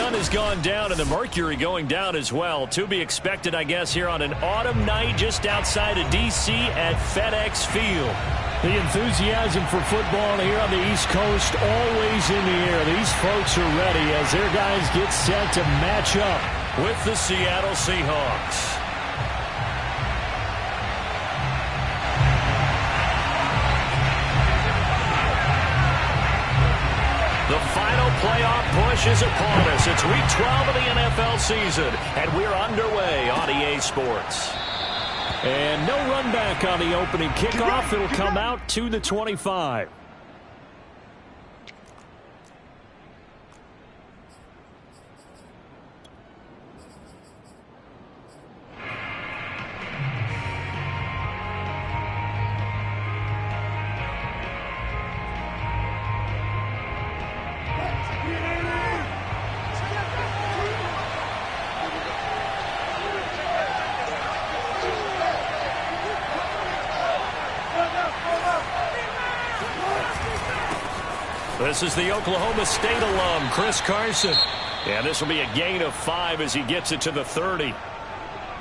sun has gone down and the mercury going down as well. To be expected, I guess, here on an autumn night just outside of D.C. at FedEx Field. The enthusiasm for football here on the East Coast always in the air. These folks are ready as their guys get set to match up with the Seattle Seahawks. The final playoff push is upon us. It's week 12 of the NFL season, and we're underway on EA Sports. And no run back on the opening kickoff. It'll come out to the 25. This is the Oklahoma State alum, Chris Carson. And this will be a gain of 5 as he gets it to the 30.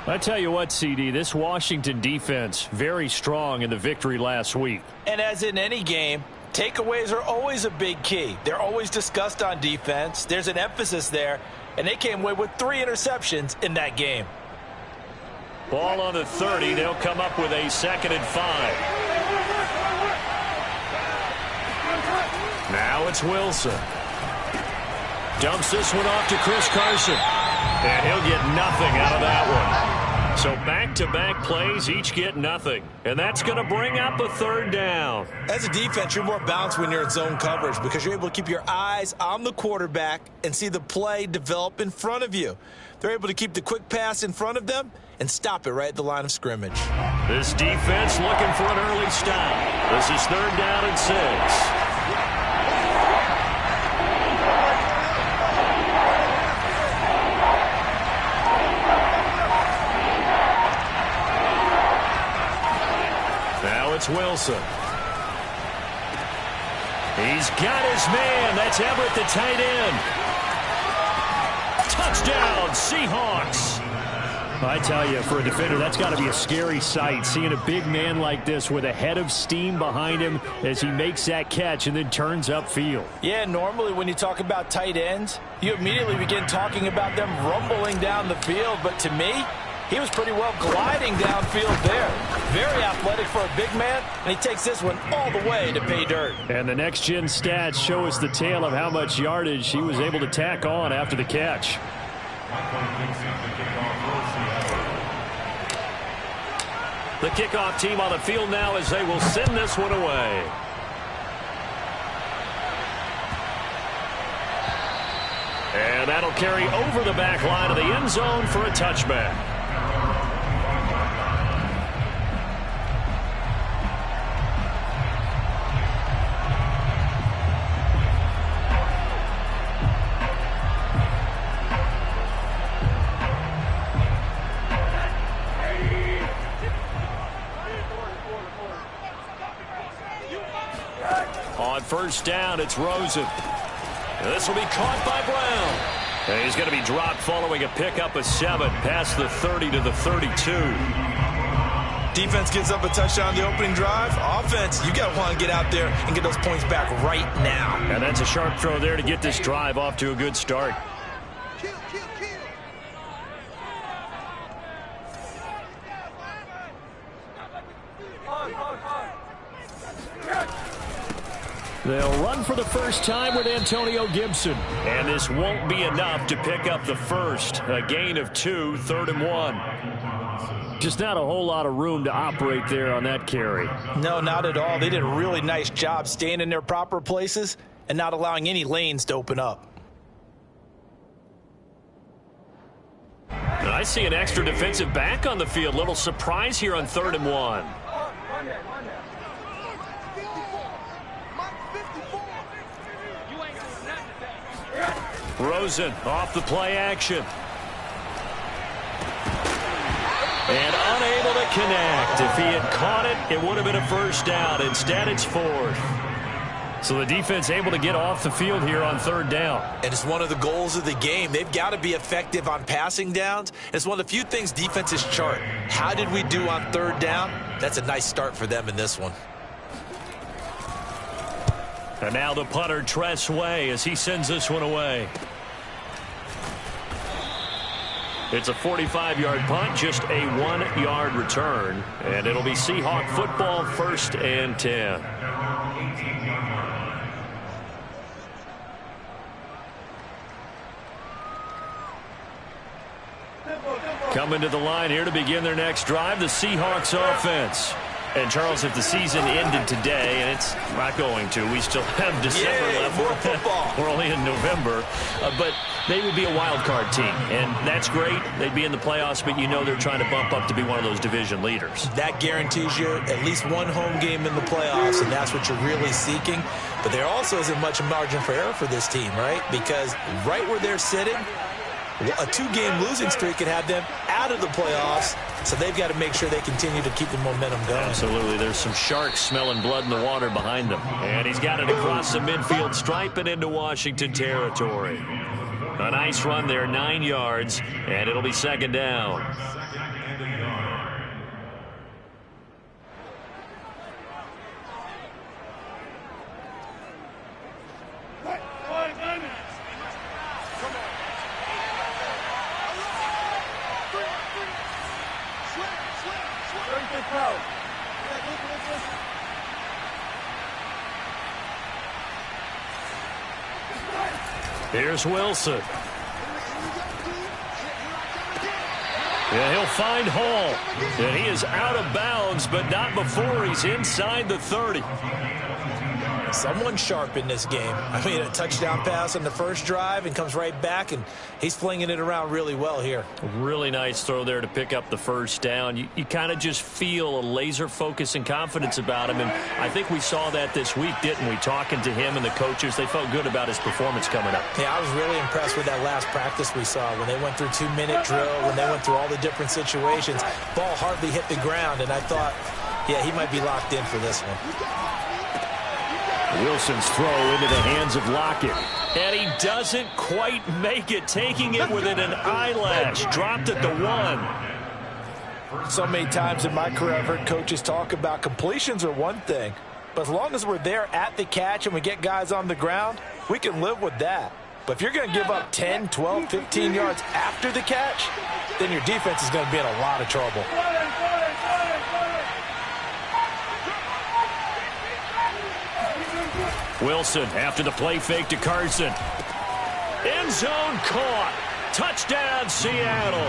I tell you what, CD, this Washington defense, very strong in the victory last week. And as in any game, takeaways are always a big key. They're always discussed on defense. There's an emphasis there, and they came away with 3 interceptions in that game. Ball on the 30. They'll come up with a 2nd and 5. Now it's Wilson. Dumps this one off to Chris Carson. And he'll get nothing out of that one. So back-to-back plays, each get nothing. And that's going to bring up a 3rd down. As a defense, you're more balanced when you're in zone coverage because you're able to keep your eyes on the quarterback and see the play develop in front of you. They're able to keep the quick pass in front of them and stop it right at the line of scrimmage. This defense looking for an early stop. This is 3rd down and 6. It's Wilson. He's got his man. That's Everett, the tight end. Touchdown, Seahawks. I tell you, for a defender, that's got to be a scary sight, seeing a big man like this with a head of steam behind him as he makes that catch and then turns upfield. Yeah, normally when you talk about tight ends, you immediately begin talking about them rumbling down the field. But to me, he was pretty well gliding downfield there. Very athletic for a big man, and he takes this one all the way to pay dirt. And the next-gen stats show us the tale of how much yardage he was able to tack on after the catch. The kickoff team on the field now as they will send this one away. And that'll carry over the back line of the end zone for a touchback. On 1st down, it's Rosen. This will be caught by Brown. And he's going to be dropped following a pickup of 7 past the 30 to the 32. Defense gets up a touchdown the opening drive. Offense, you got to want to get out there and get those points back right now. And that's a sharp throw there to get this drive off to a good start. They'll run for the first time with Antonio Gibson. And this won't be enough to pick up the first. A gain of 2, 3rd and 1. Just not a whole lot of room to operate there on that carry. No, not at all. They did a really nice job staying in their proper places and not allowing any lanes to open up. And I see an extra defensive back on the field. Little surprise here on 3rd and 1. Rosen off the play action. And unable to connect. If he had caught it, it would have been a 1st down. Instead, it's 4th. So the defense able to get off the field here on third down. And it's one of the goals of the game. They've got to be effective on passing downs. It's one of the few things defenses chart. How did we do on third down? That's a nice start for them in this one. And now the punter, Tress Way, as he sends this one away. It's a 45-yard punt, just a 1-yard return. And it'll be Seahawk football, 1st and 10. Coming to the line here to begin their next drive, the Seahawks offense. And, Charles, if the season ended today, and it's not going to, we still have December left. More football. We're only in November. But they would be a wild card team, and that's great. They'd be in the playoffs, but you know they're trying to bump up to be one of those division leaders. That guarantees you at least one home game in the playoffs, and that's what you're really seeking. But there also isn't much margin for error for this team, right? Because right where they're sitting, a 2-game losing streak could have them out of the playoffs, so they've got to make sure they continue to keep the momentum going. Absolutely. There's some sharks smelling blood in the water behind them. And he's got it across the midfield stripe and into Washington territory. A nice run there, 9 yards, and it'll be 2nd down. Here's Wilson. Yeah, he'll find Hall. And he is out of bounds, but not before he's inside the 30. Someone sharp in this game. I mean, a touchdown pass on the first drive and comes right back, and he's flinging it around really well here. Really nice throw there to pick up the first down. You kind of just feel a laser focus and confidence about him, and I think we saw that this week, didn't we? Talking to him and the coaches, they felt good about his performance coming up. Yeah, I was really impressed with that last practice we saw when they went through 2-minute drill, when they went through all the different situations. Ball hardly hit the ground, and I thought, yeah, he might be locked in for this one. Wilson's throw into the hands of Lockett. And he doesn't quite make it, taking it within an eyelash. Dropped at the 1. So many times in my career I've heard coaches talk about completions are one thing. But as long as we're there at the catch and we get guys on the ground, we can live with that. But if you're going to give up 10, 12, 15 yards after the catch, then your defense is going to be in a lot of trouble. Wilson after the play fake to Carson. End zone caught. Touchdown, Seattle.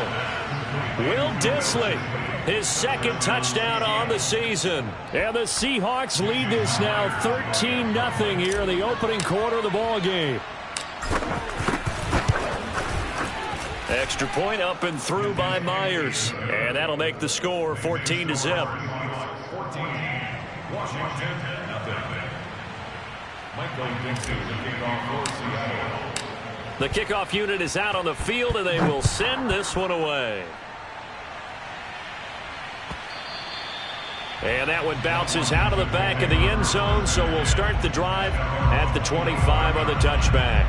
Will Dissly, his 2nd touchdown on the season. And the Seahawks lead this now 13-0 here in the opening quarter of the ball game. Extra point up and through by Myers. And that'll make the score 14-0. 14, Washington, nothing. The kickoff unit is out on the field, and they will send this one away. And that one bounces out of the back of the end zone, so we'll start the drive at the 25 on the touchback.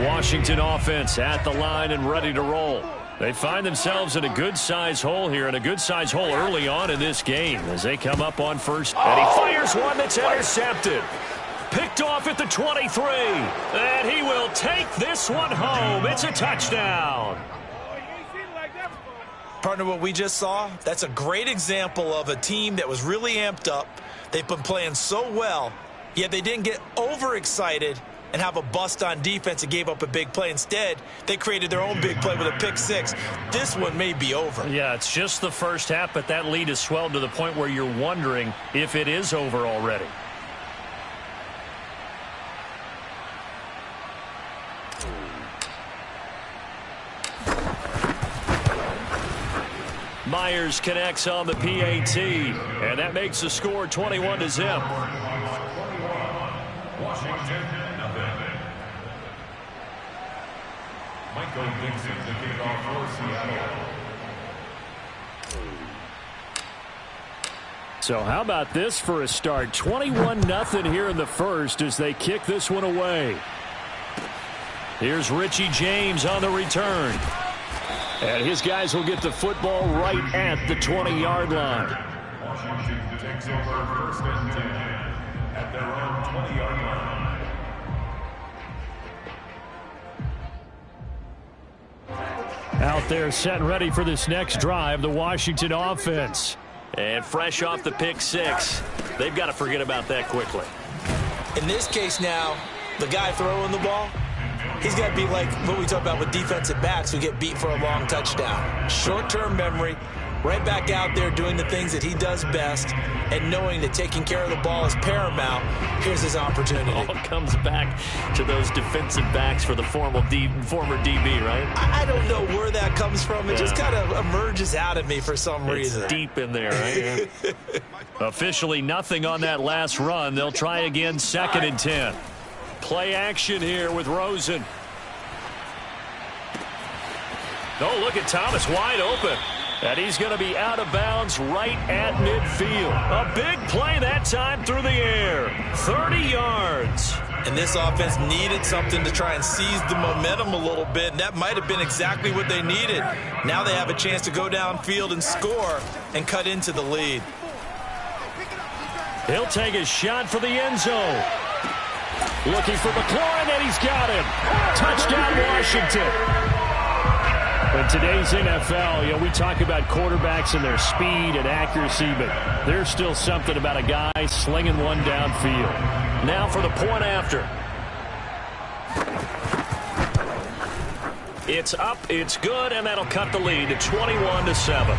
Washington offense at the line and ready to roll. They find themselves in a good-sized hole here, and a good-sized hole early on in this game as they come up on first. And he fires one that's intercepted. Picked off at the 23. And he will take this one home. It's a touchdown. Partner, what we just saw, that's a great example of a team that was really amped up. They've been playing so well, yet they didn't get overexcited and have a bust on defense and gave up a big play. Instead, they created their own big play with a pick-6. This one may be over. Yeah, it's just the first half, but that lead has swelled to the point where you're wondering if it is over already. Myers connects on the PAT, and that makes the score 21-0. Washington, nothing. Michael Dixon to kick off for Seattle. So how about this for a start? 21-0 here in the first as they kick this one away. Here's Richie James on the return. And his guys will get the football right at the 20-yard line. Washington takes over 1st and 10 at their own 20-yard line. Out there set and ready for this next drive, the Washington offense. And fresh off the pick six, they've got to forget about that quickly. In this case now, the guy throwing the ball, he's got to be like what we talk about with defensive backs who get beat for a long touchdown. Short-term memory, right back out there doing the things that he does best, and knowing that taking care of the ball is paramount. Here's his opportunity. All comes back to those defensive backs for the former DB, right? I don't know where that comes from. It just kind of emerges out of me for some reason. It's deep in there, right? Officially nothing on that last run. They'll try again 2nd and 10. Play action here with Rosen. Oh, look at Thomas wide open. And he's going to be out of bounds right at midfield. A big play that time through the air. 30 yards. And this offense needed something to try and seize the momentum a little bit, and that might have been exactly what they needed. Now they have a chance to go downfield and score and cut into the lead. He'll take a shot for the end zone. Looking for McLaurin, and he's got him. Touchdown, Washington. In today's NFL, we talk about quarterbacks and their speed and accuracy, but there's still something about a guy slinging one downfield. Now for the point after. It's up, it's good, and that'll cut the lead to 21-7.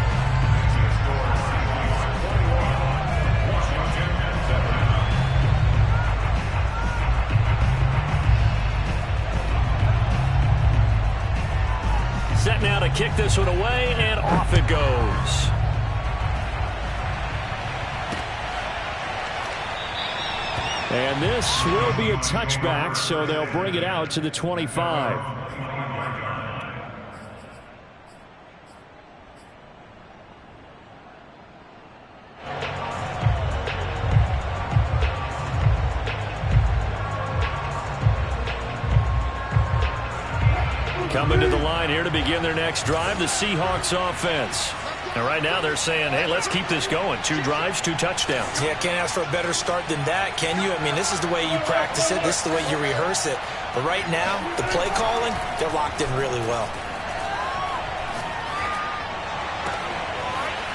Set now to kick this one away, and off it goes. And this will be a touchback, so they'll bring it out to the 25. Coming to the line here to begin their next drive, the Seahawks offense. And right now they're saying, hey, let's keep this going. 2 drives, 2 touchdowns. Yeah, can't ask for a better start than that, can you? I mean, this is the way you practice it. This is the way you rehearse it. But right now, the play calling, they're locked in really well.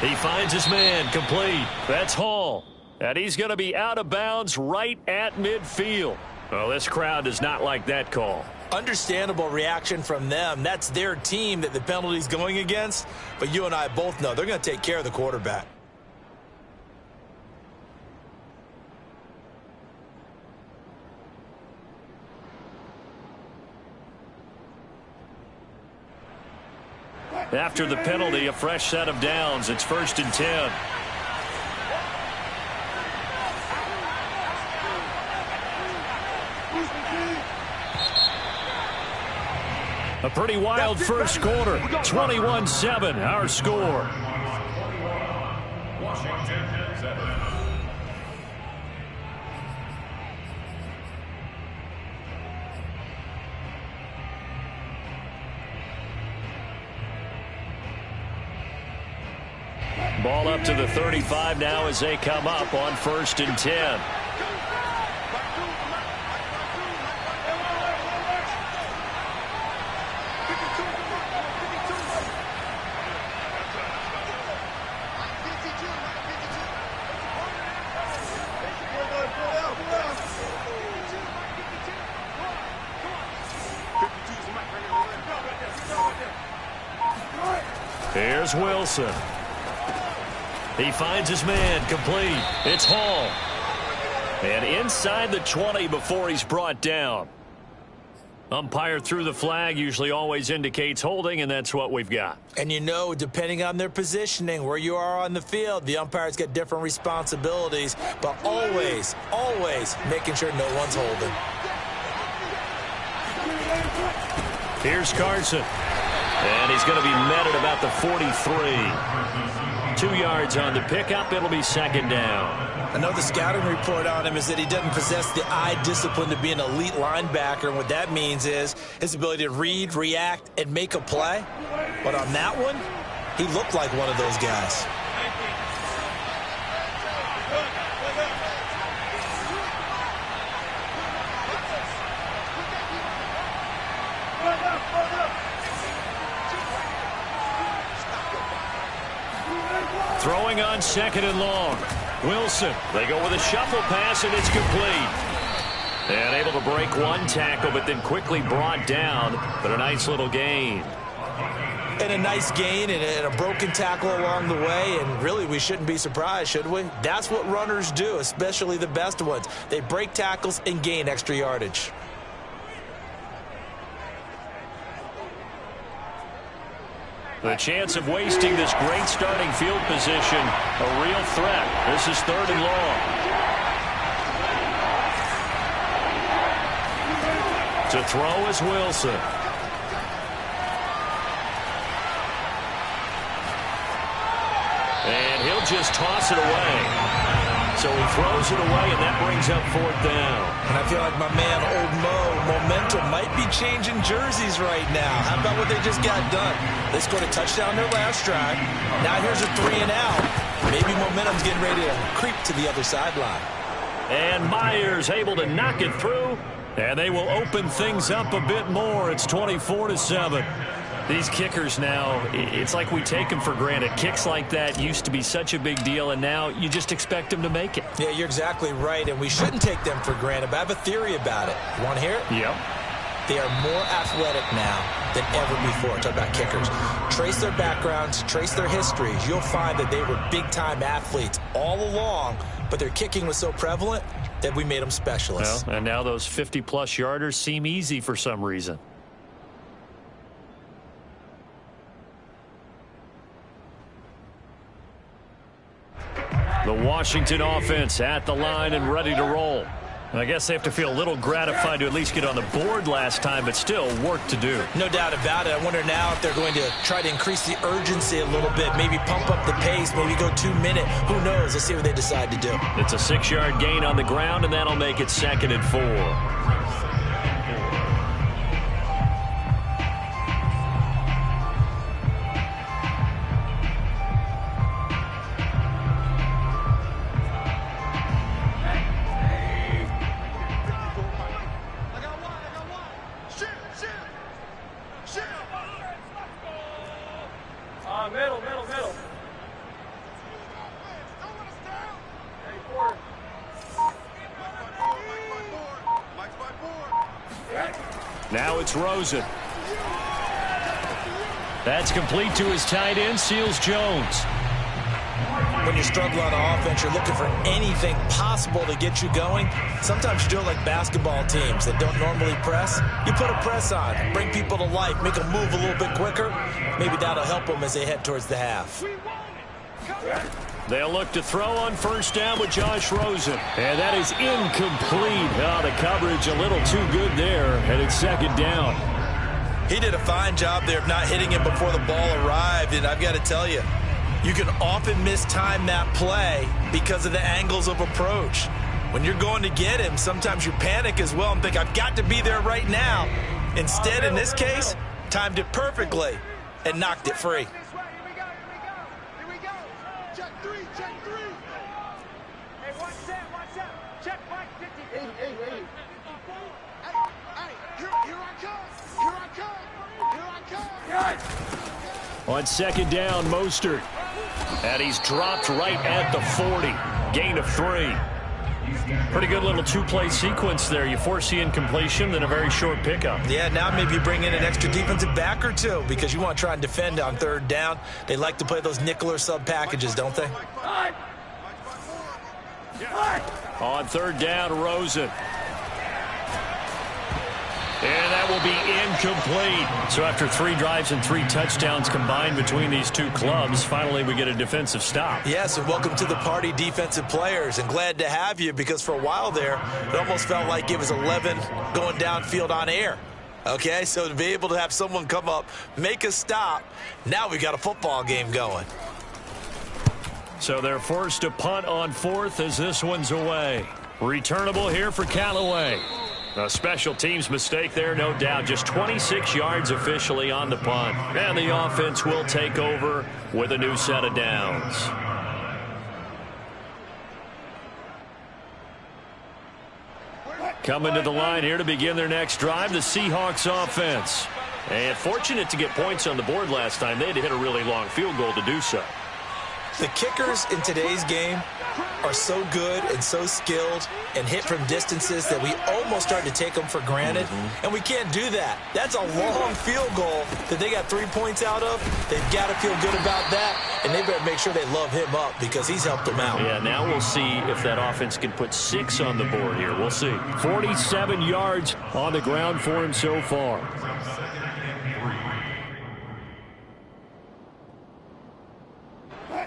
He finds his man complete. That's Hall. And he's going to be out of bounds right at midfield. Well, this crowd does not like that call. Understandable reaction from them. That's their team that the penalty's going against. But you and I both know they're going to take care of the quarterback. After the penalty, a fresh set of downs. It's 1st and 10. A pretty wild first quarter. 21-7, our score. Washington, 7. Ball up to the 35 now as they come up on 1st and 10. Here's Wilson. He finds his man complete. It's Hall. And inside the 20 before he's brought down. Umpire threw the flag, usually always indicates holding, and that's what we've got. And you know, depending on their positioning, where you are on the field, the umpire's got different responsibilities, but always, always making sure no one's holding. Here's Carson. And he's going to be met at about the 43. 2 yards on the pickup. It'll be second down. I know the scouting report on him is that he doesn't possess the eye discipline to be an elite linebacker, and what that means is his ability to read, react, and make a play. But on that one, he looked like one of those guys. Throwing on second and long. Wilson, they go with a shuffle pass, and it's complete. And able to break one tackle, but then quickly brought down. But a nice little gain. And a nice gain and a broken tackle along the way, and really we shouldn't be surprised, should we? That's what runners do, especially the best ones. They break tackles and gain extra yardage. The chance of wasting this great starting field position, a real threat. This is third and long. To throw is Wilson. And he'll just toss it away. So he throws it away, and that brings up fourth down. And I feel like my man, Old Mo, momentum might be changing jerseys right now. How about what they just got done? They scored a touchdown their last drive. Now here's a 3 and out. Maybe momentum's getting ready to creep to the other sideline. And Myers able to knock it through, and they will open things up a bit more. It's 24-7. These kickers now, it's like we take them for granted. Kicks like that used to be such a big deal, and now you just expect them to make it. Yeah, you're exactly right, and we shouldn't take them for granted, but I have a theory about it. You want to hear it? Yep. They are more athletic now than ever before. Talk about kickers. Trace their backgrounds, trace their histories. You'll find that they were big-time athletes all along, but their kicking was so prevalent that we made them specialists. Well, and now those 50-plus yarders seem easy for some reason. The Washington offense at the line and ready to roll. And I guess they have to feel a little gratified to at least get on the board last time, but still work to do. No doubt about it. I wonder now if they're going to try to increase the urgency a little bit, maybe pump up the pace, maybe go 2 minute. Who knows? Let's see what they decide to do. It's a 6-yard gain on the ground, and that'll make it 2nd and 4. Now it's Rosen. That's complete to his tight end, Seals Jones. When you struggle on offense, you're looking for anything possible to get you going. Sometimes you do it like basketball teams that don't normally press. You put a press on, bring people to life, make them move a little bit quicker. Maybe that'll help them as they head towards the half. They'll look to throw on first down with Josh Rosen. And that is incomplete. Oh, the coverage a little too good there, and it's 2nd down. He did a fine job there of not hitting him before the ball arrived, and I've got to tell you, you can often mistime that play because of the angles of approach. When you're going to get him, sometimes you panic as well and think, I've got to be there right now. Instead, in this case, timed it perfectly and knocked it free. On 2nd down, Mostert. And he's dropped right at the 40. Gain of 3. Pretty good little 2-play sequence there. You force the incompletion, then a very short pickup. Yeah, now maybe bring in an extra defensive back or two because you want to try and defend on 3rd down. They like to play those nickel or sub packages, don't they? On 3rd down, Rosen. And that will be incomplete. So after 3 drives and 3 touchdowns combined between these two clubs, finally we get a defensive stop. Yes, and welcome to the party, defensive players. And glad to have you, because for a while there, it almost felt like it was 11 going downfield on air. Okay, so to be able to have someone come up, make a stop, now we got a football game going. So they're forced to punt on 4th as this one's away. Returnable here for Callaway. A special teams mistake there, no doubt. Just 26 yards officially on the punt. And the offense will take over with a new set of downs. Coming to the line here to begin their next drive, the Seahawks offense. And fortunate to get points on the board last time. They had to hit a really long field goal to do so. The kickers in today's game are so good and so skilled and hit from distances that we almost start to take them for granted. And we can't do that. That's a long field goal that they got 3 points out of. They've got to feel good about that, and they better make sure they love him up because he's helped them out. Yeah, now we'll see if that offense can put 6 on the board here. We'll see. 47 yards on the ground for him so far.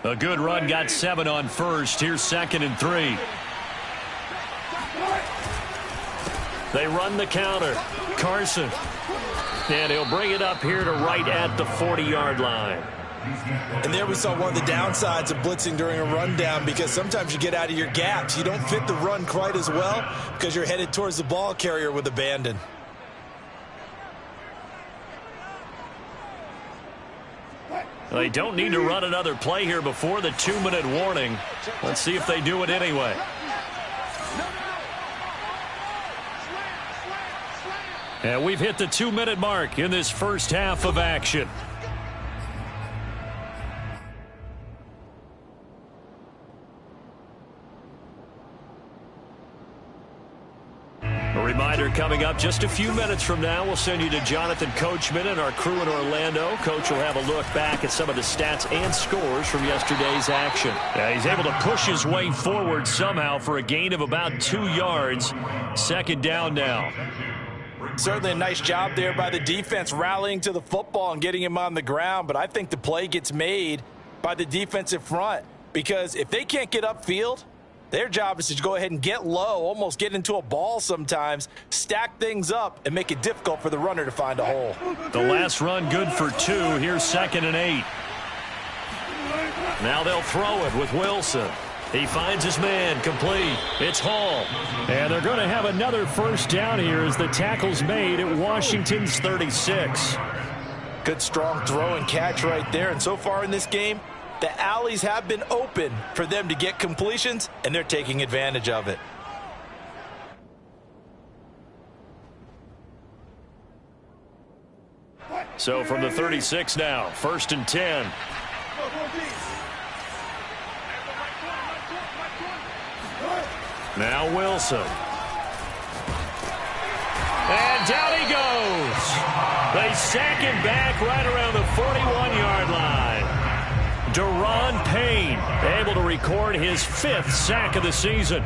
A good run, got 7 on first. Here's 2nd and 3. They run the counter. Carson. And he'll bring it up here to right at the 40-yard line. And there we saw one of the downsides of blitzing during a rundown, because sometimes you get out of your gaps. You don't fit the run quite as well because you're headed towards the ball carrier with abandon. They don't need to run another play here before the 2-minute warning. Let's see if they do it anyway. And we've hit the 2-minute mark in this first half of action. A reminder, coming up just a few minutes from now, we'll send you to Jonathan Coachman and our crew in Orlando. Coach will have a look back at some of the stats and scores from yesterday's action. He's able to push his way forward somehow for a gain of about 2 yards. 2nd down now. Certainly a nice job there by the defense rallying to the football and getting him on the ground, but I think the play gets made by the defensive front, because if they can't get upfield, their job is to go ahead and get low, almost get into a ball sometimes, stack things up, and make it difficult for the runner to find a hole. The last run good for 2. Here's 2nd and 8. Now they'll throw it with Wilson. He finds his man, complete. It's Hall. And they're going to have another first down here as the tackle's made at Washington's 36. Good strong throw and catch right there. And so far in this game, the alleys have been open for them to get completions, and they're taking advantage of it. So from the 36 now, 1st and 10. Now Wilson. And down he goes. They sack him back right around the 41-yard line. Deron Payne able to record his 5th sack of the season.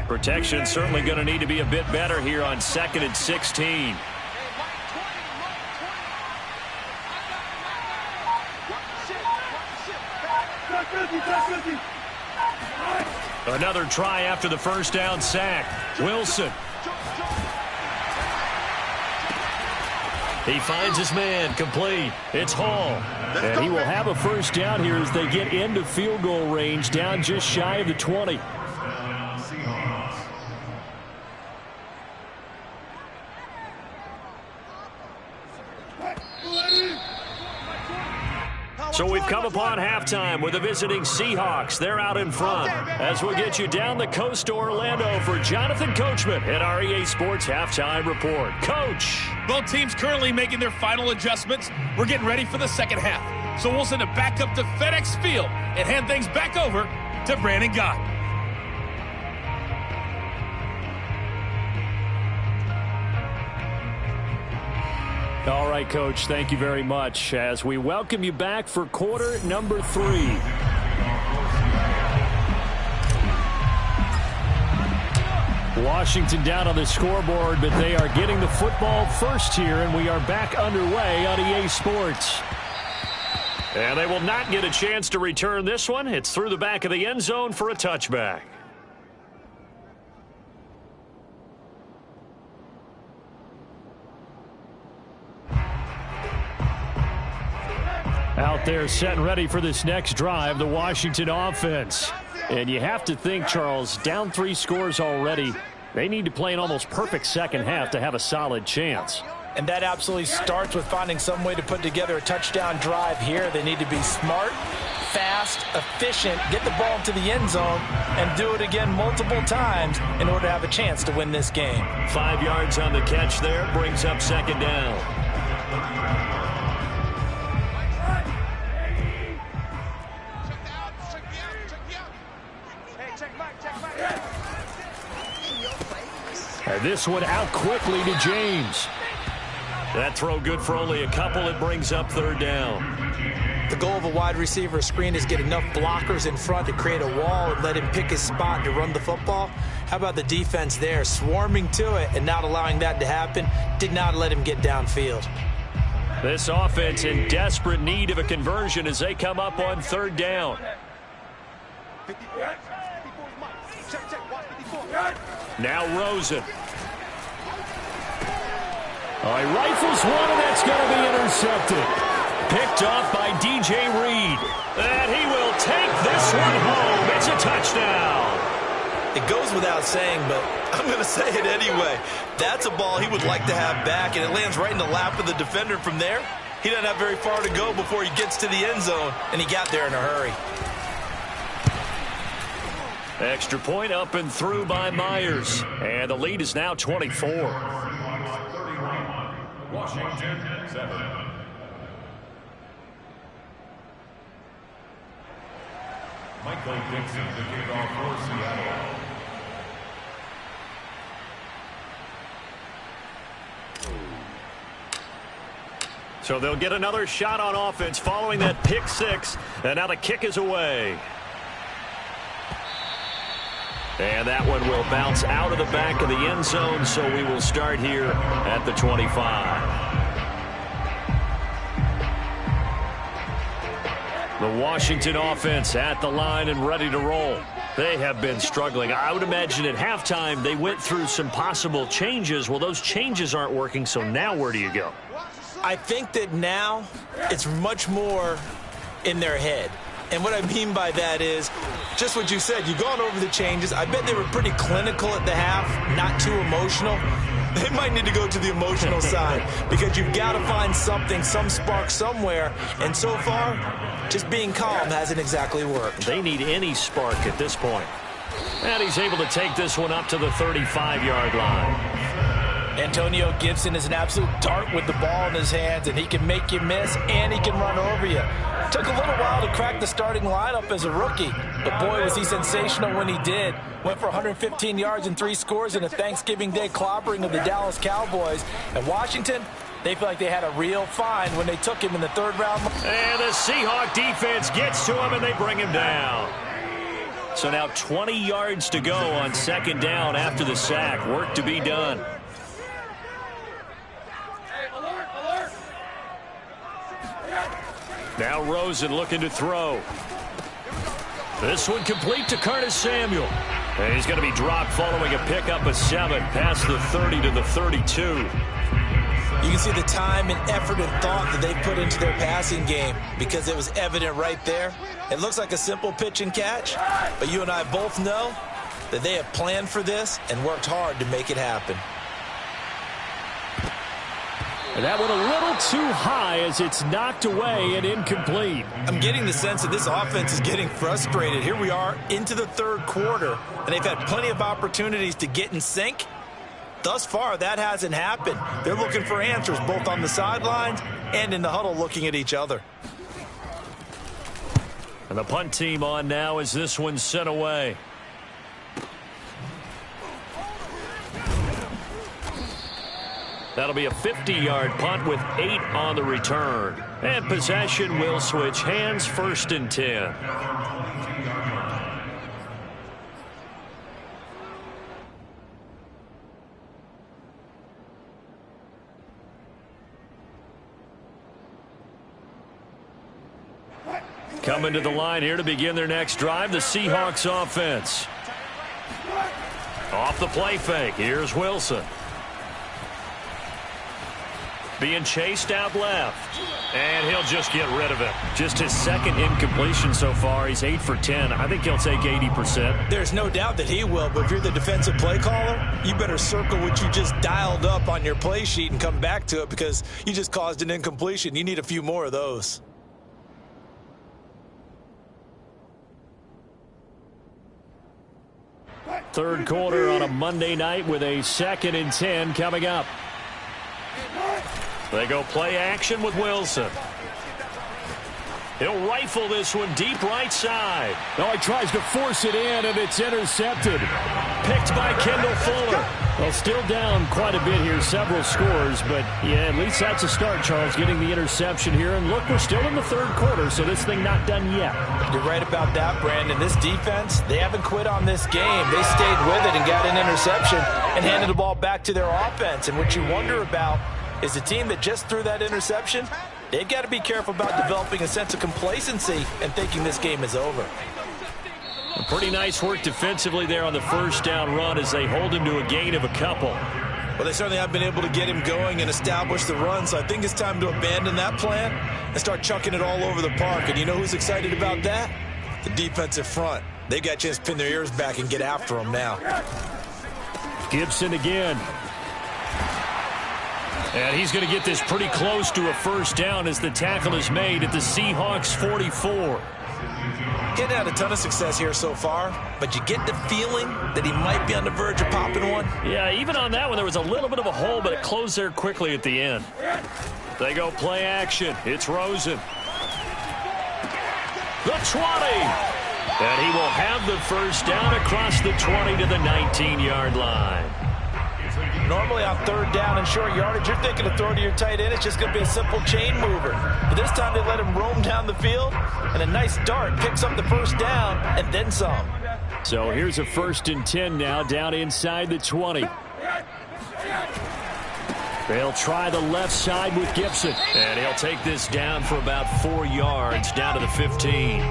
Protection certainly going to need to be a bit better here on 2nd and 16. Another try after the first down sack. Wilson. He finds his man, complete. It's Hall. And he will have a first down here as they get into field goal range, down just shy of the 20. So we've come upon halftime with the visiting Seahawks. They're out in front. As we'll get you down the coast to Orlando for Jonathan Coachman at our EA Sports Halftime Report. Coach. Both teams currently making their final adjustments. We're getting ready for the second half. So we'll send it back up to FedEx Field and hand things back over to Brandon Gott. All right, Coach, thank you very much as we welcome you back for quarter number 3. Washington down on the scoreboard, but they are getting the football first here, and we are back underway on EA Sports. And they will not get a chance to return this one. It's through the back of the end zone for a touchback. Out there set and ready for this next drive, the Washington offense. And you have to think, Charles, down 3 scores already. They need to play an almost perfect second half to have a solid chance. And that absolutely starts with finding some way to put together a touchdown drive here. They need to be smart, fast, efficient, get the ball into the end zone, and do it again multiple times in order to have a chance to win this game. 5 yards on the catch there, brings up second down. And this one out quickly to James. That throw good for only a couple. It brings up third down. The goal of a wide receiver screen is get enough blockers in front to create a wall and let him pick his spot to run the football. How about the defense there, swarming to it and not allowing that to happen? Did not let him get downfield. This offense in desperate need of a conversion as they come up on third down. Now Rosen. He rifles one, and that's going to be intercepted. Picked off by DJ Reed. And he will take this one home. It's a touchdown. It goes without saying, but I'm going to say it anyway. That's a ball he would like to have back, and it lands right in the lap of the defender from there. He doesn't have very far to go before he gets to the end zone, and he got there in a hurry. Extra point up and through by Myers. And the lead is now 24. Washington, 7. Michael Dixon to kick off for Seattle. So they'll get another shot on offense following that pick 6. And now the kick is away. And that one will bounce out of the back of the end zone, so we will start here at the 25. The Washington offense at the line and ready to roll. They have been struggling. I would imagine at halftime they went through some possible changes. Well, those changes aren't working, so now where do you go? I think that now it's much more in their head. And what I mean by that is just what you said. You've gone over the changes. I bet they were pretty clinical at the half, not too emotional. They might need to go to the emotional side because you've got to find something, some spark somewhere. And so far, just being calm hasn't exactly worked. They need any spark at this point. And he's able to take this one up to the 35-yard line. Antonio Gibson is an absolute dart with the ball in his hands, and he can make you miss, and he can run over you. Took a little while to crack the starting lineup as a rookie, but boy, was he sensational when he did. Went for 115 yards and 3 scores in a Thanksgiving Day clobbering of the Dallas Cowboys. And Washington, they feel like they had a real find when they took him in the 3rd round. And the Seahawks defense gets to him, and they bring him down. So now 20 yards to go on second down after the sack. Work to be done. Now Rosen looking to throw. This one complete to Curtis Samuel. And he's going to be dropped following a pickup of 7 past the 30 to the 32. You can see the time and effort and thought that they put into their passing game because it was evident right there. It looks like a simple pitch and catch, but you and I both know that they have planned for this and worked hard to make it happen. And that one a little too high as it's knocked away and incomplete. I'm getting the sense that this offense is getting frustrated. Here we are into the 3rd quarter, and they've had plenty of opportunities to get in sync. Thus far, that hasn't happened. They're looking for answers both on the sidelines and in the huddle looking at each other. And the punt team on now as this one's sent away. That'll be a 50-yard punt with 8 on the return. And possession will switch hands, 1st and 10. Coming to the line here to begin their next drive, the Seahawks offense. Off the play fake, here's Wilson. Being chased out left. And he'll just get rid of it. Just his second incompletion so far. He's 8 for 10. I think he'll take 80%. There's no doubt that he will, but if you're the defensive play caller, you better circle what you just dialed up on your play sheet and come back to it because you just caused an incompletion. You need a few more of those. Third quarter on a Monday night with a 2nd and 10 coming up. They go play action with Wilson. He'll rifle this one deep right side. No, he tries to force it in, and it's intercepted. Picked by Kendall Fuller. Well, still down quite a bit here, several scores, but yeah, at least that's a start, Charles, getting the interception here. And look, we're still in the third quarter, so this thing not done yet. You're right about that, Brandon. This defense, they haven't quit on this game. They stayed with it and got an interception and handed the ball back to their offense. And what you wonder about is the team that just threw that interception, they've got to be careful about developing a sense of complacency and thinking this game is over. Pretty nice work defensively there on the first down run as they hold him to a gain of a couple. Well, they certainly have been able to get him going and establish the run, so I think it's time to abandon that plan and start chucking it all over the park. And you know who's excited about that? The defensive front. They got a chance to pin their ears back and get after him now. Gibson again. And he's going to get this pretty close to a first down as the tackle is made at the Seahawks 44. Getting had a ton of success here so far, but you get the feeling that he might be on the verge of popping one. Yeah, even on that one, there was a little bit of a hole, but it closed there quickly at the end. They go play action. It's Rosen. The 20. And he will have the first down across the 20 to the 19-yard line. Normally on third down and short yardage, you're thinking of throwing to your tight end. It's just going to be a simple chain mover. But this time they let him roam down the field, and a nice dart picks up the first down and then some. So here's a 1st and 10 now down inside the 20. They'll try the left side with Gibson. And he'll take this down for about 4 yards down to the 15.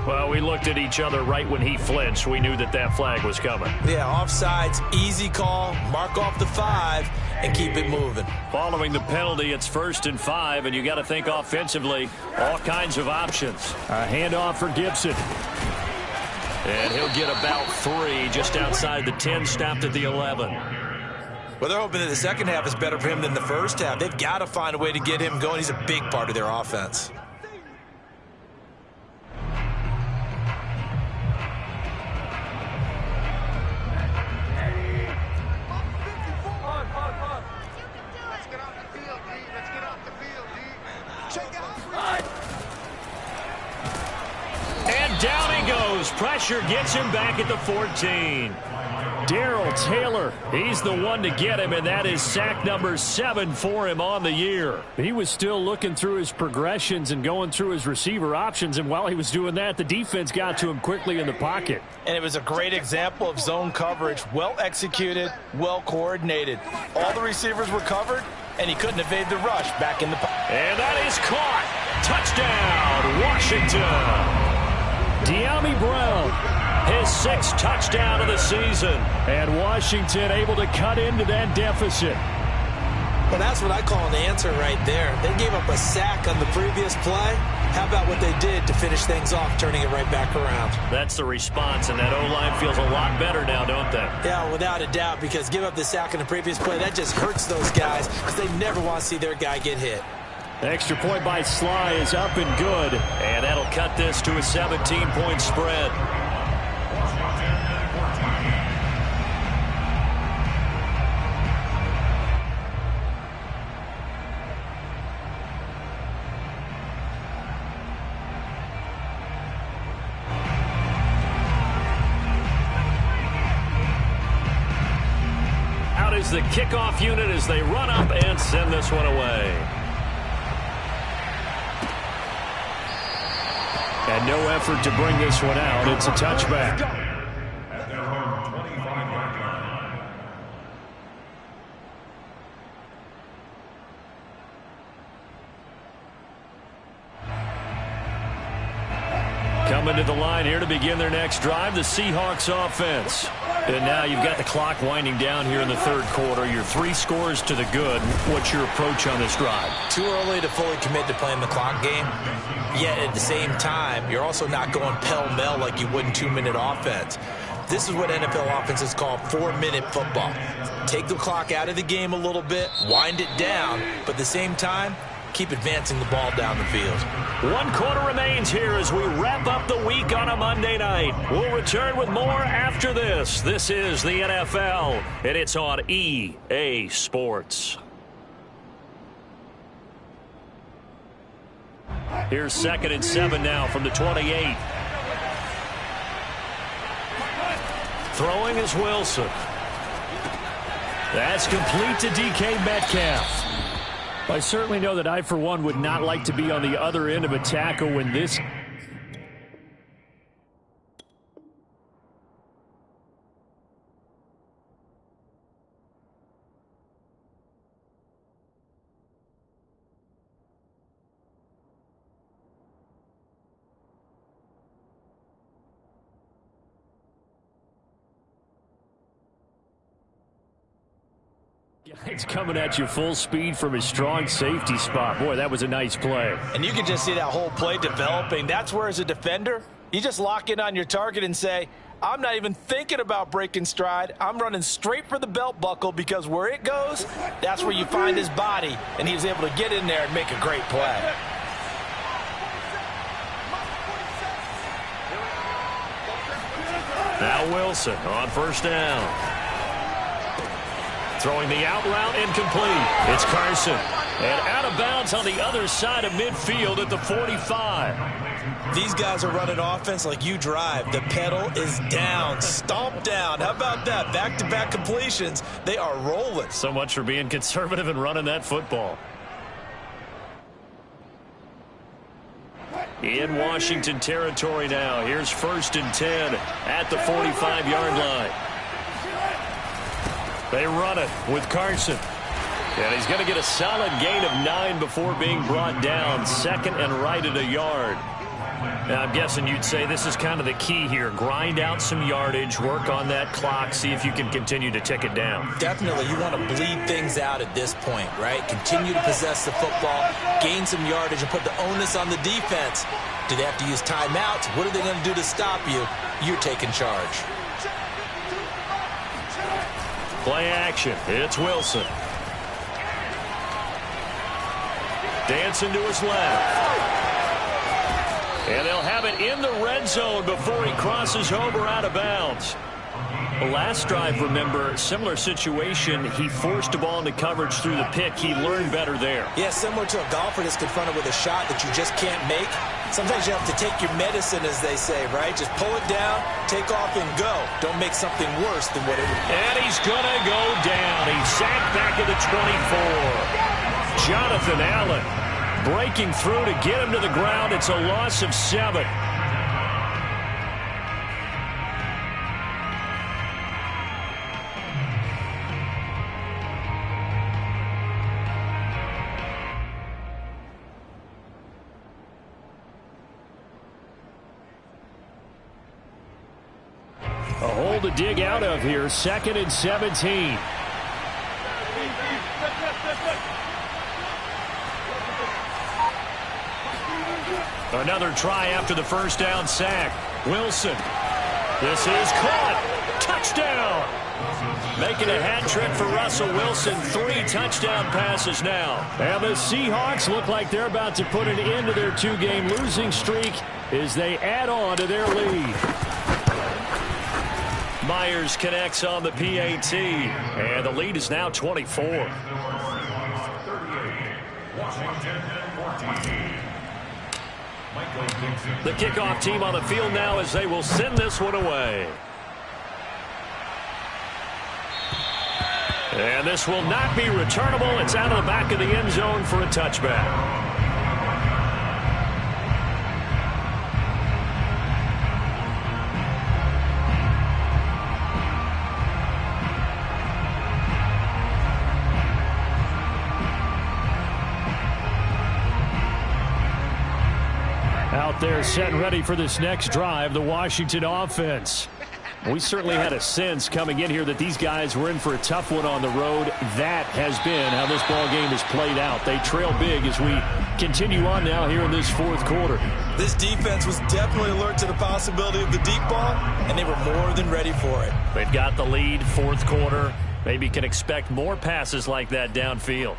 Well, we looked at each other right when he flinched. We knew that that flag was coming. Yeah, offsides, easy call, mark off the 5, and keep it moving. Following the penalty, it's 1st and 5, and you got to think offensively, all kinds of options. A handoff for Gibson. And he'll get about 3 just outside the 10, stopped at the 11. Well, they're hoping that the second half is better for him than the first half. They've got to find a way to get him going. He's a big part of their offense. And down he goes. Pressure gets him back at the 14. Darrell Taylor, he's the one to get him, and that is sack number 7 for him on the year. He was still looking through his progressions and going through his receiver options, and while he was doing that, the defense got to him quickly in the pocket. And it was a great example of zone coverage, well executed, well coordinated. All the receivers were covered, and he couldn't evade the rush back in the pocket. And that is caught. Touchdown, Washington. De'Ami Brown, his 6th touchdown of the season. And Washington able to cut into that deficit. Well, that's what I call an answer right there. They gave up a sack on the previous play. How about what they did to finish things off, turning it right back around? That's the response, and that O-line feels a lot better now, don't they? Yeah, without a doubt, because give up the sack on the previous play, that just hurts those guys because they never want to see their guy get hit. Extra point by Sly is up and good. And that'll cut this to a 17-point spread. Out is the kickoff unit as they run up and send this one away. And no effort to bring this one out. It's a touchback. At their own 25-yard line. Coming to the line here to begin their next drive, the Seahawks offense. And now you've got the clock winding down here in the third quarter. You're 3 scores to the good. What's your approach on this drive? Too early to fully commit to playing the clock game. Yet at the same time, you're also not going pell-mell like you would in 2-minute offense. This is what NFL offenses call 4-minute football. Take the clock out of the game a little bit, wind it down, but at the same time, keep advancing the ball down the field. 1 quarter remains here as we wrap up the week on a Monday night. We'll return with more after this. This is the NFL, and it's on EA Sports. Here's 2nd and 7 now from the 28. Throwing is Wilson. That's complete to DK Metcalf. I certainly know that I, for one, would not like to be on the other end of a tackle when this... It's coming at you full speed from his strong safety spot. Boy, that was a nice play. And you can just see that whole play developing. That's where, as a defender, you just lock in on your target and say, I'm not even thinking about breaking stride. I'm running straight for the belt buckle because where it goes, that's where you find his body. And he was able to get in there and make a great play. Now Wilson on first down. Throwing the out route incomplete. It's Carson. And out of bounds on the other side of midfield at the 45. These guys are running offense like you drive. The pedal is down, stomp down. How about that? Back-to-back completions. They are rolling. So much for being conservative and running that football. In Washington territory now. Here's 1st and 10 at the 45-yard line. They run it with Carson. And he's going to get a solid gain of 9 before being brought down. 2nd and right at a yard. Now, I'm guessing you'd say this is kind of the key here. Grind out some yardage, work on that clock, see if you can continue to tick it down. Definitely. You want to bleed things out at this point, right? Continue to possess the football, gain some yardage, and put the onus on the defense. Do they have to use timeouts? What are they going to do to stop you? You're taking charge. Play action. It's Wilson. Dancing to his left. And they'll have it in the red zone before he crosses over out of bounds. The last drive, remember, similar situation. He forced a ball into coverage through the pick. He learned better there. Yeah, similar to a golfer that's confronted with a shot that you just can't make. Sometimes you have to take your medicine, as they say, right? Just pull it down, take off, and go. Don't make something worse than what it would be. And he's going to go down. He's sacked back at the 24. Jonathan Allen breaking through to get him to the ground. It's a loss of 7. A hole to dig out of here. 2nd and 17. Another try after the first down sack. Wilson. This is caught. Touchdown. Making a hat trick for Russell Wilson. 3 touchdown passes now. And the Seahawks look like they're about to put an end to their 2-game losing streak as they add on to their lead. Myers connects on the PAT, and the lead is now 24. The kickoff team on the field now as they will send this one away. And this will not be returnable. It's out of the back of the end zone for a touchback. there set and ready for this next drive, the Washington offense. We certainly had a sense coming in here that these guys were in for a tough one on the road. That has been how this ball game has played out. They trail big as we continue on now here in this fourth quarter. This defense was definitely alert to the possibility of the deep ball, and they were more than ready for it. They've got the lead, fourth quarter. Maybe can expect more passes like that downfield.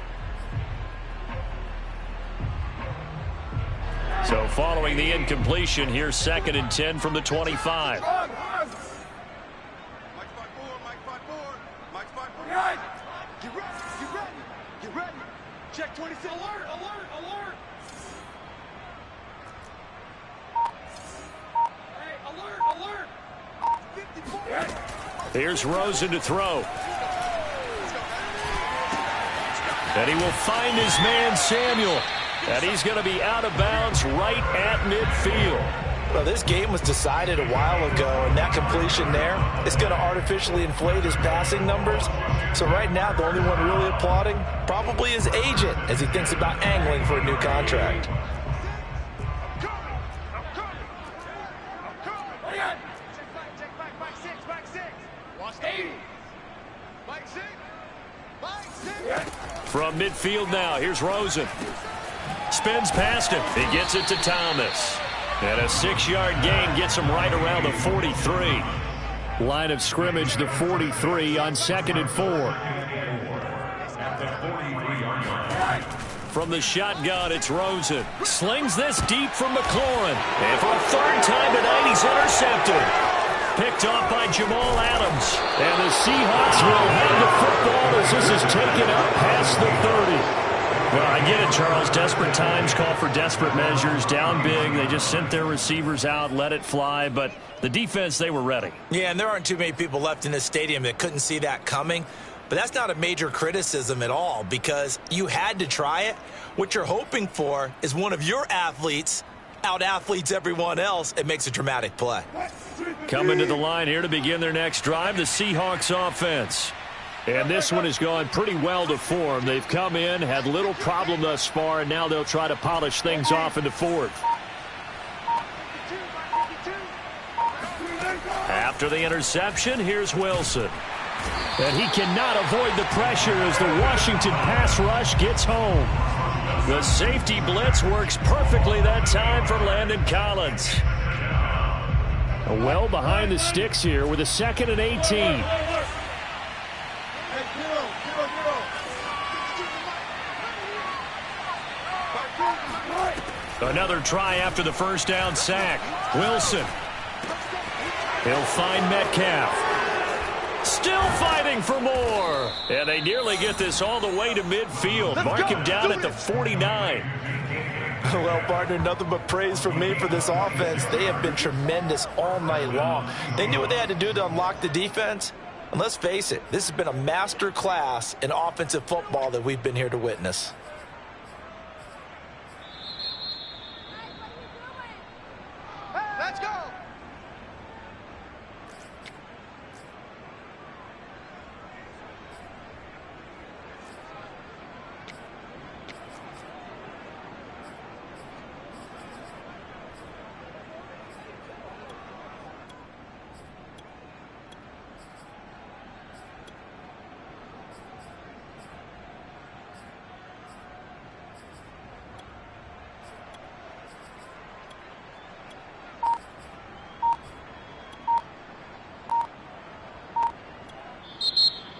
So following the incompletion, here's 2nd and 10 from the 25. Get ready. Check 26. Alert. Hey, alert. 54. Here's Rosen to throw. And he will find his man Samuel. And he's going to be out of bounds right at midfield. Well, this game was decided a while ago, and that completion there is going to artificially inflate his passing numbers. So right now, the only one really applauding probably his agent as he thinks about angling for a new contract. From midfield now, here's Rosen. Spins past him. He gets it to Thomas. And a 6-yard gain gets him right around the 43. Line of scrimmage, the 43 on 2nd and 4. From the shotgun, it's Rosen. Slings this deep from McLaurin. And for a third time tonight, he's intercepted. Picked off by Jamal Adams. And the Seahawks will have the football as this is taken up past the 30. Well, I get it, Charles. Desperate times call for desperate measures. Down big. They just sent their receivers out, let it fly. But the defense, they were ready. Yeah, and there aren't too many people left in this stadium that couldn't see that coming. But that's not a major criticism at all because you had to try it. What you're hoping for is one of your athletes out-athletes everyone else and makes a dramatic play. Coming to the line here to begin their next drive, the Seahawks offense. And this one has gone pretty well to form. They've come in, had little problem thus far, and now they'll try to polish things off in the fourth. After the interception, here's Wilson. And he cannot avoid the pressure as the Washington pass rush gets home. The safety blitz works perfectly that time for Landon Collins. Well behind the sticks here with a 2nd and 18. Another try after the first down sack. Wilson. He'll find Metcalf. Still fighting for more. And they nearly get this all the way to midfield. Mark him down at the 49. Well, partner, nothing but praise from me for this offense. They have been tremendous all night long. They knew what they had to do to unlock the defense. And let's face it, this has been a master class in offensive football that we've been here to witness. Let's go.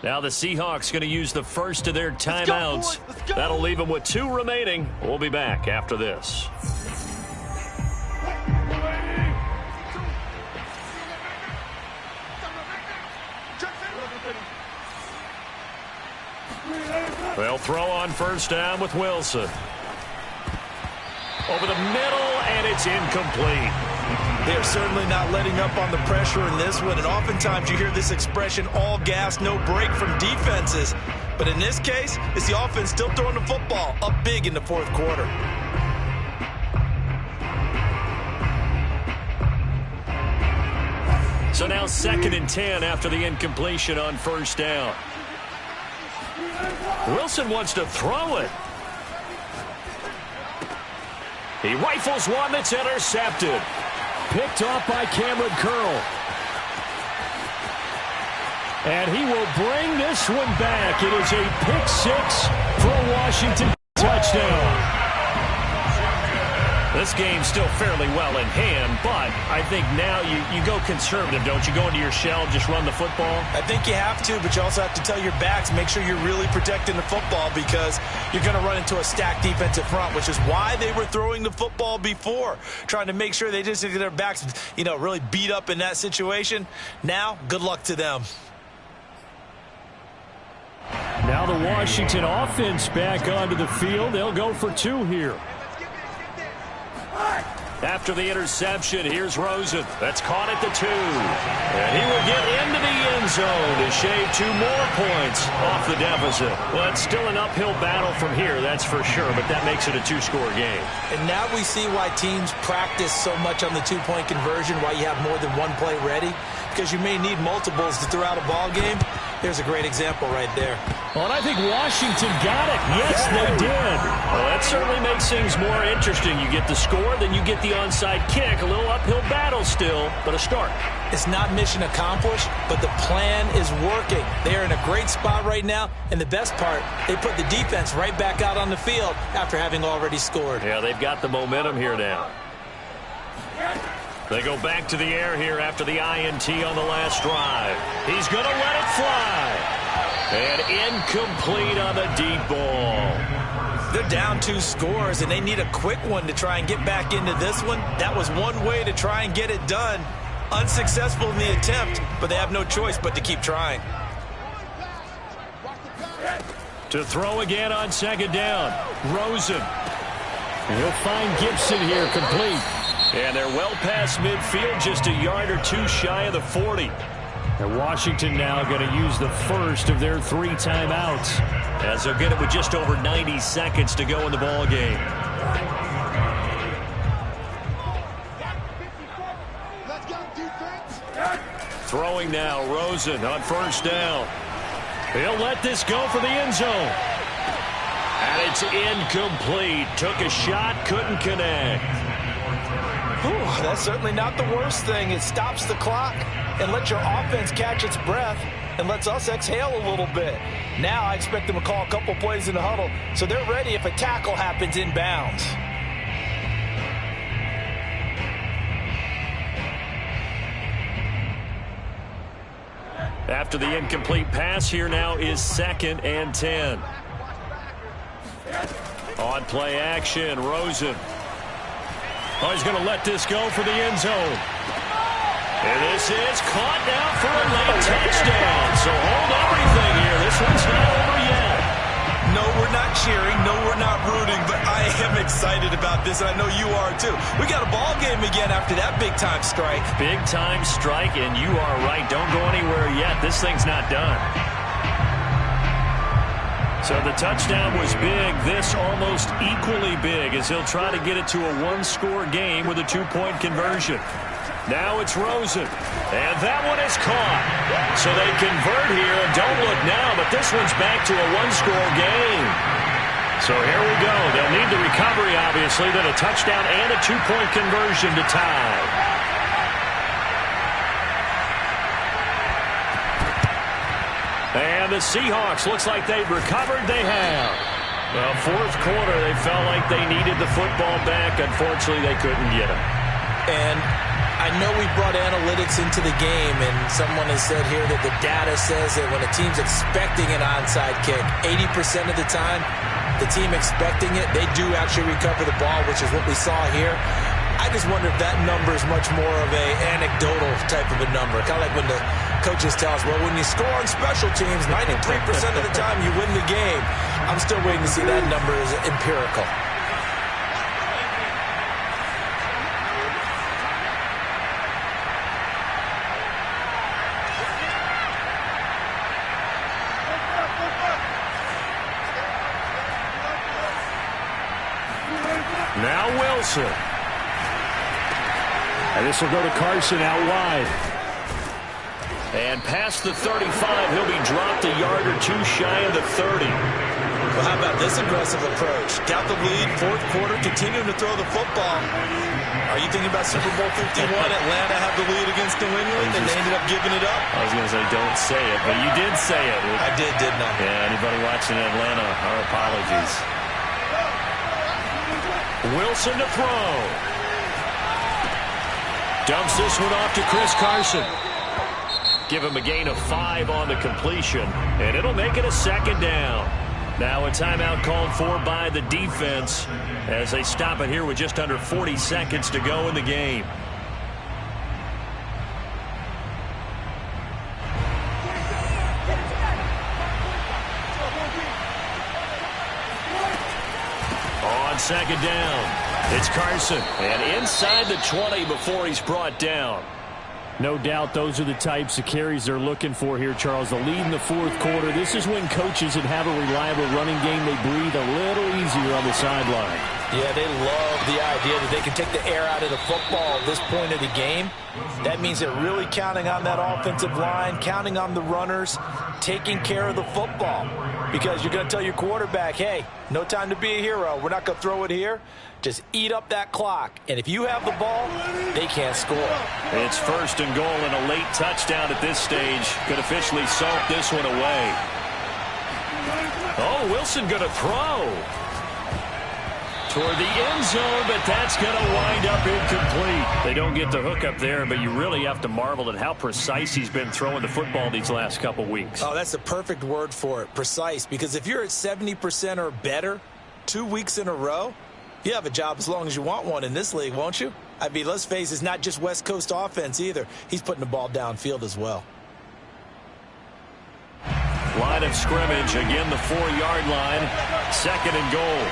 Now the Seahawks going to use the first of their timeouts. That'll leave them with 2 remaining. We'll be back after this. They'll throw on first down with Wilson. Over the middle, and it's incomplete. They're certainly not letting up on the pressure in this one, and oftentimes you hear this expression, all gas, no break from defenses. But in this case, it's the offense still throwing the football up big in the fourth quarter. So now 2nd and 10 after the incompletion on first down. Wilson wants to throw it. He rifles one that's intercepted. Picked off by Cameron Curl. And he will bring this one back. It is a pick six for a Washington touchdown. This game's still fairly well in hand, but I think now you go conservative, don't you? Go into your shell, just run the football? I think you have to, but you also have to tell your backs, make sure you're really protecting the football because you're going to run into a stacked defensive front, which is why they were throwing the football before, trying to make sure they just get their backs, really beat up in that situation. Now, good luck to them. Now the Washington offense back onto the field. They'll go for two here. After the interception, here's Rosen. That's caught at the 2. And he will get into the end zone to shave 2 more points off the deficit. Well, it's still an uphill battle from here, that's for sure, but that makes it a 2-score game. And now we see why teams practice so much on the 2-point conversion, why you have more than one play ready, because you may need multiples to throw out a ball game. There's a great example right there. Well, and I think Washington got it. Yes, they did. Well, that certainly makes things more interesting. You get the score, then you get the onside kick. A little uphill battle still, but a start. It's not mission accomplished, but the plan is working. They are in a great spot right now, and the best part, they put the defense right back out on the field after having already scored. Yeah, they've got the momentum here now. They go back to the air here after the INT on the last drive. He's going to let it fly. And incomplete on the deep ball. They're down 2 scores, and they need a quick one to try and get back into this one. That was one way to try and get it done. Unsuccessful in the attempt, but they have no choice but to keep trying. To throw again on second down. Rosen. He'll find Gibson here complete. And they're well past midfield, just a yard or 2 shy of the 40. And Washington now going to use the first of their 3 timeouts, as they'll get it with just over 90 seconds to go in the ball game. Let's go, defense. Throwing now, Rosen on first down. He'll let this go for the end zone. And it's incomplete. Took a shot, couldn't connect. Whew, that's certainly not the worst thing. It stops the clock and lets your offense catch its breath and lets us exhale a little bit. Now I expect them to call a couple plays in the huddle so they're ready if a tackle happens inbounds. After the incomplete pass, here now is 2nd and 10. On play action, Rosen. Oh, he's going to let this go for the end zone. And this is caught now for a late touchdown. So hold everything here. This one's not over yet. No, we're not cheering. No, we're not rooting. But I am excited about this, and I know you are too. We got a ball game again after that big-time strike. Big-time strike, and you are right. Don't go anywhere yet. This thing's not done. So the touchdown was big. This almost equally big as he'll try to get it to a 1-score game with a 2-point conversion. Now it's Rosen. And that one is caught. So they convert here, and don't look now, but this one's back to a 1-score game. So here we go. They'll need the recovery, obviously, then a touchdown and a 2-point conversion to tie. And the Seahawks, looks like they've recovered. They have. Well, 4th quarter, they felt like they needed the football back. Unfortunately, they couldn't get it. And I know we brought analytics into the game, and someone has said here that the data says that when a team's expecting an onside kick, 80% of the time, the team expecting it, they do actually recover the ball, which is what we saw here. I just wonder if that number is much more of a anecdotal type of a number. Kind of like when the coaches tell us, well, when you score on special teams, 93% of the time you win the game. I'm still waiting to see that number as empirical. Now Wilson. And this will go to Carson out wide. And past the 35, he'll be dropped a yard or 2 shy of the 30. Well, how about this aggressive approach? Got the lead, fourth quarter, continuing to throw the football. Are you thinking about Super Bowl 51? Atlanta had the lead against New England, and they ended up giving it up? I was going to say don't say it, but you did say it. I did, didn't I? Yeah, anybody watching in Atlanta, our apologies. Wilson to throw. Dumps this one off to Chris Carson. Give him a gain of 5 on the completion, and it'll make it a second down. Now a timeout called for by the defense as they stop it here with just under 40 seconds to go in the game. On second down, it's Carson, and inside the 20 before he's brought down. No doubt those are the types of carries they're looking for here, Charles. The lead in the fourth quarter. This is when coaches that have a reliable running game, they breathe a little easier on the sideline. Yeah, they love the idea that they can take the air out of the football at this point of the game. That means they're really counting on that offensive line, counting on the runners, taking care of the football. Because you're going to tell your quarterback, hey, no time to be a hero. We're not going to throw it here. Just eat up that clock. And if you have the ball, they can't score. It's first and goal and a late touchdown at this stage. Could officially salt this one away. Oh, Wilson going to throw toward the end zone, but that's going to wind up incomplete. They don't get the hook up there, but you really have to marvel at how precise he's been throwing the football these last couple weeks. Oh, that's the perfect word for it, precise. Because if you're at 70% or better 2 weeks in a row, you have a job as long as you want one in this league, won't you? I mean, let's face it, it's not just West Coast offense either. He's putting the ball downfield as well. Line of scrimmage, again the 4-yard line. Second and goal.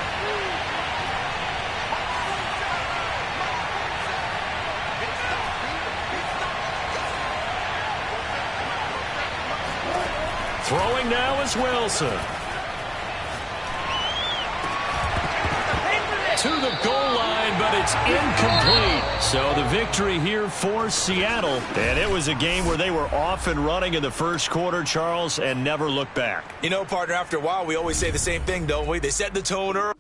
Throwing now is Wilson. To the goal line, but it's incomplete. So the victory here for Seattle. And it was a game where they were off and running in the first quarter, Charles, and never looked back. You know, partner, after a while, we always say the same thing, don't we? They set the tone early.